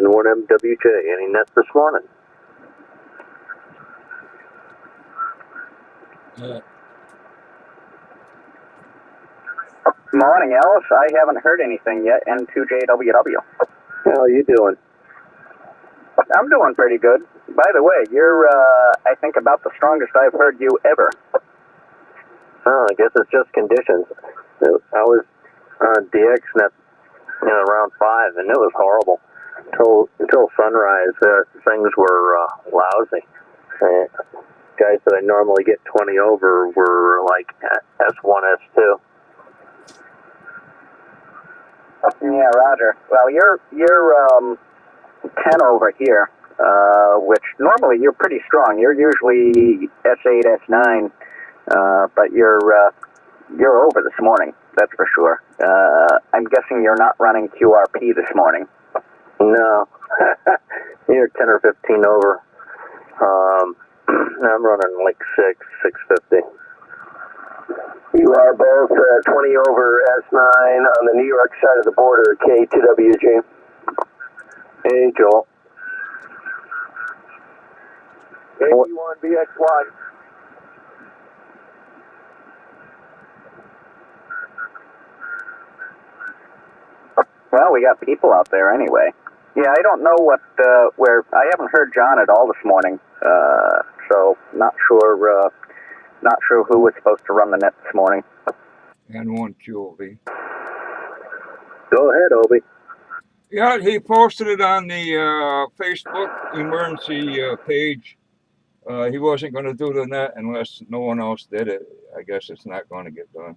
N1MWJ, any nets this morning? Morning, Alice. I haven't heard anything yet. N2JWW. How are you doing? I'm doing pretty good. By the way, you're, I think, about the strongest I've heard you ever. Oh, I guess it's just conditions. I was on DXNet around 5, and it was horrible. Until sunrise, things were lousy. Guys that I normally get 20 over were like S1, S2. Yeah, Roger. Well, you're 10 over here, which normally you're pretty strong. You're usually S8, S9, but you're over this morning. That's for sure. I'm guessing you're not running QRP this morning. No, you're 10 or 15 over. I'm running like 650. You are both 20 over S9 on the New York side of the border, K2WG. Hey, Joel. KP1BX1. Well, we got people out there anyway. Yeah, I don't know where, I haven't heard John at all this morning, so not sure who was supposed to run the net this morning. N1QOV. Go ahead, Obi. Yeah, he posted it on the Facebook emergency page. He wasn't going to do the net unless no one else did it. I guess it's not going to get done.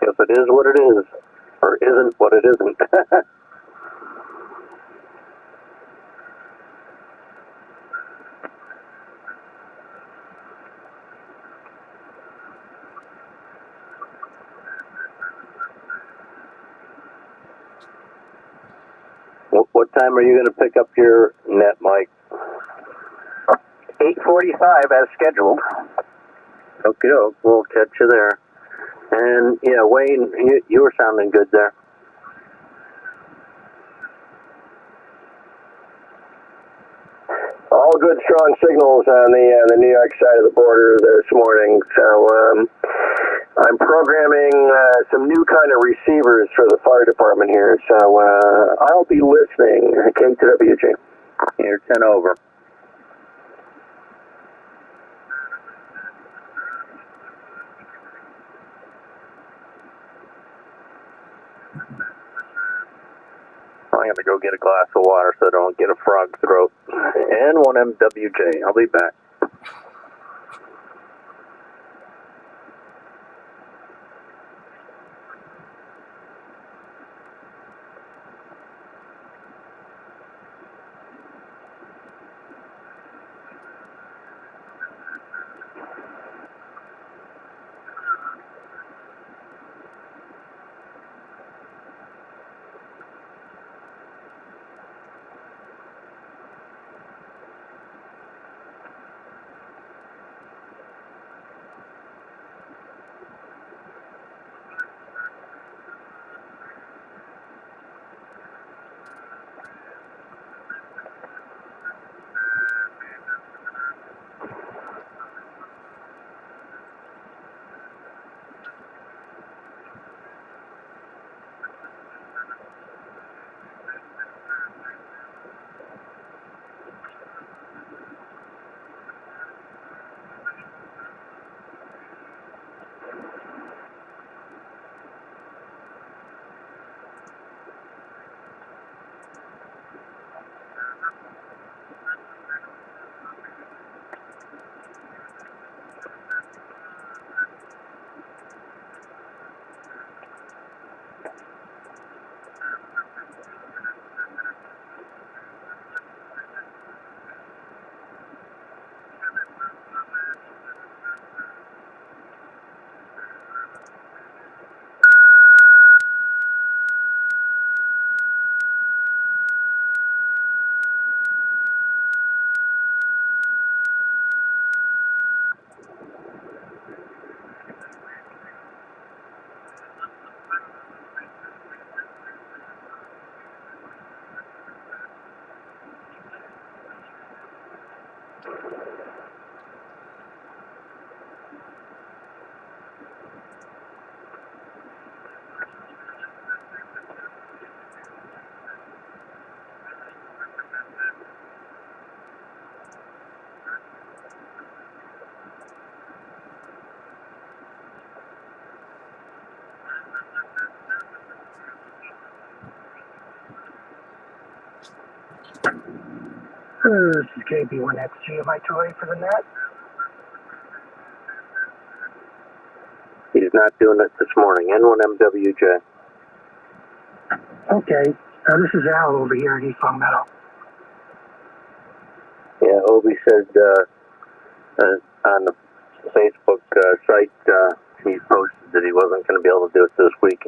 If it is what it is, or isn't what it isn't. What time are you going to pick up your net, Mike? 8:45 as scheduled. Okay, we'll catch you there. And yeah, Wayne, you were sounding good there. All good, strong signals on the New York side of the border this morning. So I'm programming some new kind of receivers for the fire department here. So I'll be listening. K2WG. You're 10 over. I'm going to go get a glass of water so I don't get a frog throat. N1MWJ. I'll be back. This is KB1XG. Am I too late for the net? He's not doing it this morning. N1MWJ. Okay. This is Al over here at East Long Meadow. Yeah, Obi said on the Facebook site he posted that he wasn't going to be able to do it this week.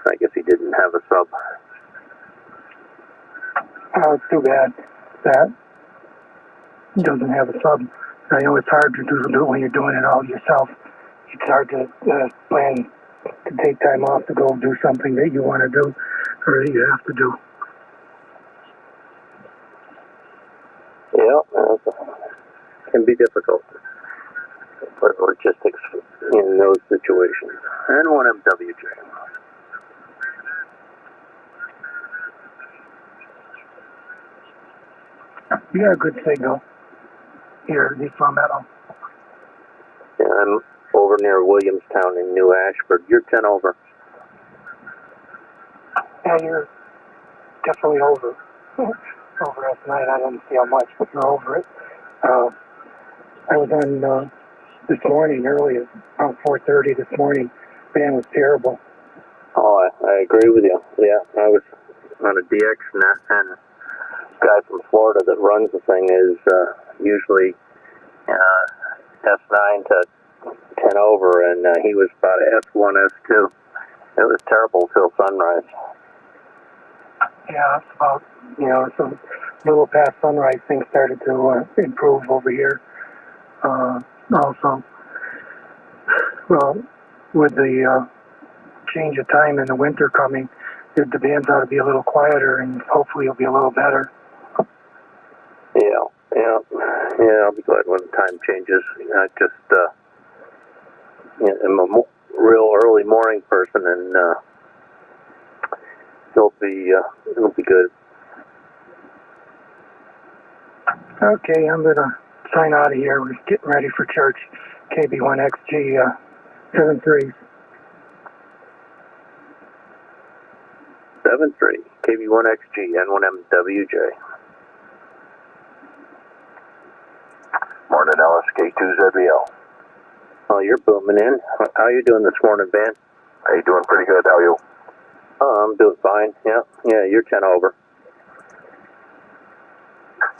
I guess he didn't have a sub. Oh, it's too bad that he doesn't have a sub. I know it's hard to do it when you're doing it all yourself. It's hard to plan to take time off to go do something that you want to do or that you have to do. Yeah, can be difficult for logistics in those situations. N1MWJ. You got a good signal here at East Long Meadow. Yeah, I'm over near Williamstown in New Ashford. You're 10 over. Yeah, you're definitely over. Over last night. I didn't see how much, but you're over it. I was on this morning early, around 4:30 this morning. Man, it was terrible. Oh, I agree with you. Yeah, I was on a DX net, and the guy from Florida that runs the thing is usually S9 to 10 over, and he was about S1, S2. It was terrible till sunrise. Yeah, it's about, it's a little past sunrise, things started to improve over here. Also, well, with the change of time in the winter coming, the bands ought to be a little quieter, and hopefully it'll be a little better. Yeah, I'll be glad when the time changes. I just, I'm a real early morning person, and it'll be good. Okay, I'm gonna sign out of here. We're getting ready for church. KB1XG 7-3. 7-3, KB1XG, N1MWJ. Morning, Ellis, K2ZBL. Oh, you're booming in. How you doing this morning, Ben? Hey, doing pretty good. How are you? Oh, I'm doing fine. Yeah, you're 10 over.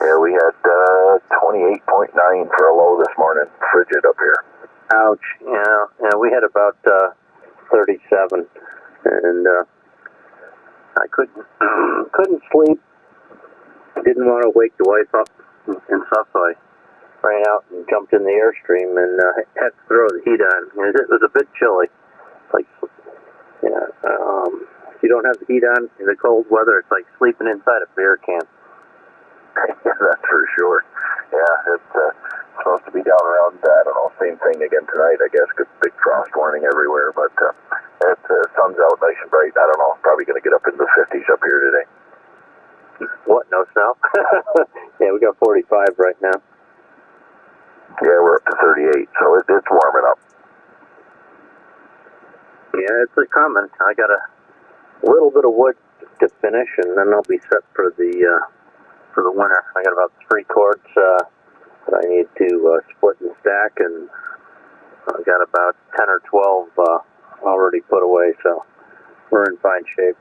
Yeah, we had 28.9 for a low this morning. Frigid up here. Ouch. Yeah, we had about 37, and I couldn't sleep. Didn't want to wake the wife up and stuff, so I ran out and jumped in the Airstream and had to throw the heat on. It was a bit chilly. Like, if you don't have the heat on in the cold weather, it's like sleeping inside a beer can. Yeah, that's for sure. Yeah, it's supposed to be down around, I don't know, same thing again tonight, I guess. Good big frost warning everywhere, but sun's out nice and bright. I don't know, probably going to get up into the 50s up here today. What, no snow? Yeah, we got 45 right now. Yeah, we're up to 38, so it's warming up. Yeah, it's coming. I got a little bit of wood to finish, and then I'll be set for the winter. I got about 3 cords that I need to split and stack, and I got about 10 or 12 already put away, so we're in fine shape.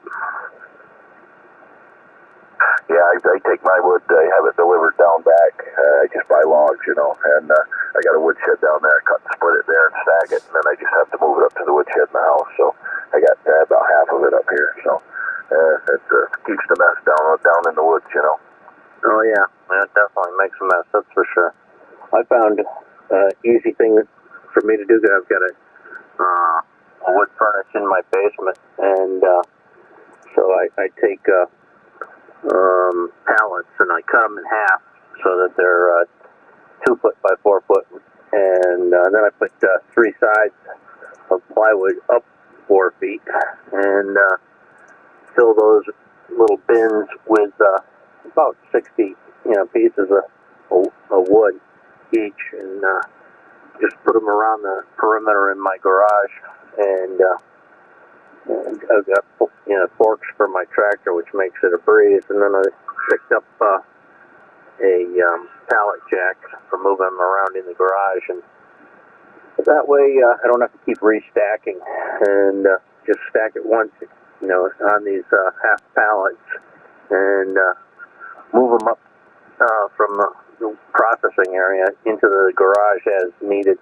Yeah, I take my wood, I have it delivered down back. I just buy logs, and I got a woodshed down there. I cut and split it there and stack it, and then I just have to move it up to the woodshed in the house. So I got about half of it up here. So it keeps the mess down in the woods, Oh yeah, it definitely makes a mess, that's for sure. I found easy thing for me to do. I've got a wood furnace in my basement, and so I take pallets and I cut them in half so that they're 2 foot by 4 foot, and then I put 3 sides of plywood up 4 feet, and fill those little bins with about 60 pieces of wood each, and just put them around the perimeter in my garage, and I've got forks for my tractor, which makes it a breeze, and then I picked up a pallet jack for moving them around in the garage, and that way I don't have to keep restacking, and just stack it once, on these half pallets, and move them up from the processing area into the garage as needed.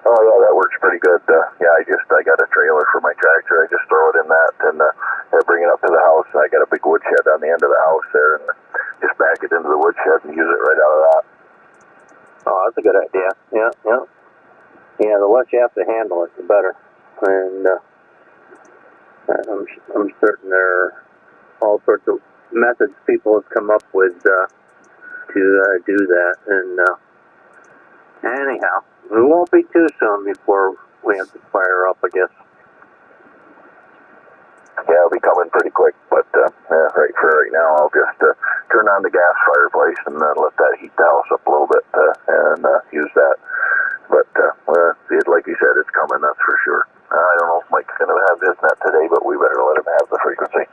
Oh yeah, that works pretty good. Yeah, I got a trailer for my tractor. I just throw it in that and bring it up to the house. I got a big woodshed on the end of the house there, and just back it into the woodshed and use it right out of that. Oh, that's a good idea. Yeah, the less you have to handle it, the better. And I'm certain there are all sorts of methods people have come up with to do that. And anyhow, it won't be too soon before we have to fire up, I guess. Yeah, it'll be coming pretty quick, but right now I'll just turn on the gas fireplace and let that heat the house up a little bit and use that. But like you said, it's coming, that's for sure. I don't know if Mike's going to have his net today, but we better let him have the frequency.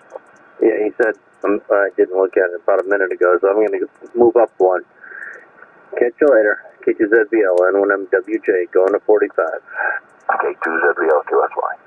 Yeah, he said, I didn't look at it about a minute ago, so I'm going to move up one. Catch you later. KTZBL, N1MWJ, going to 45. Okay, 2ZBL, QSY.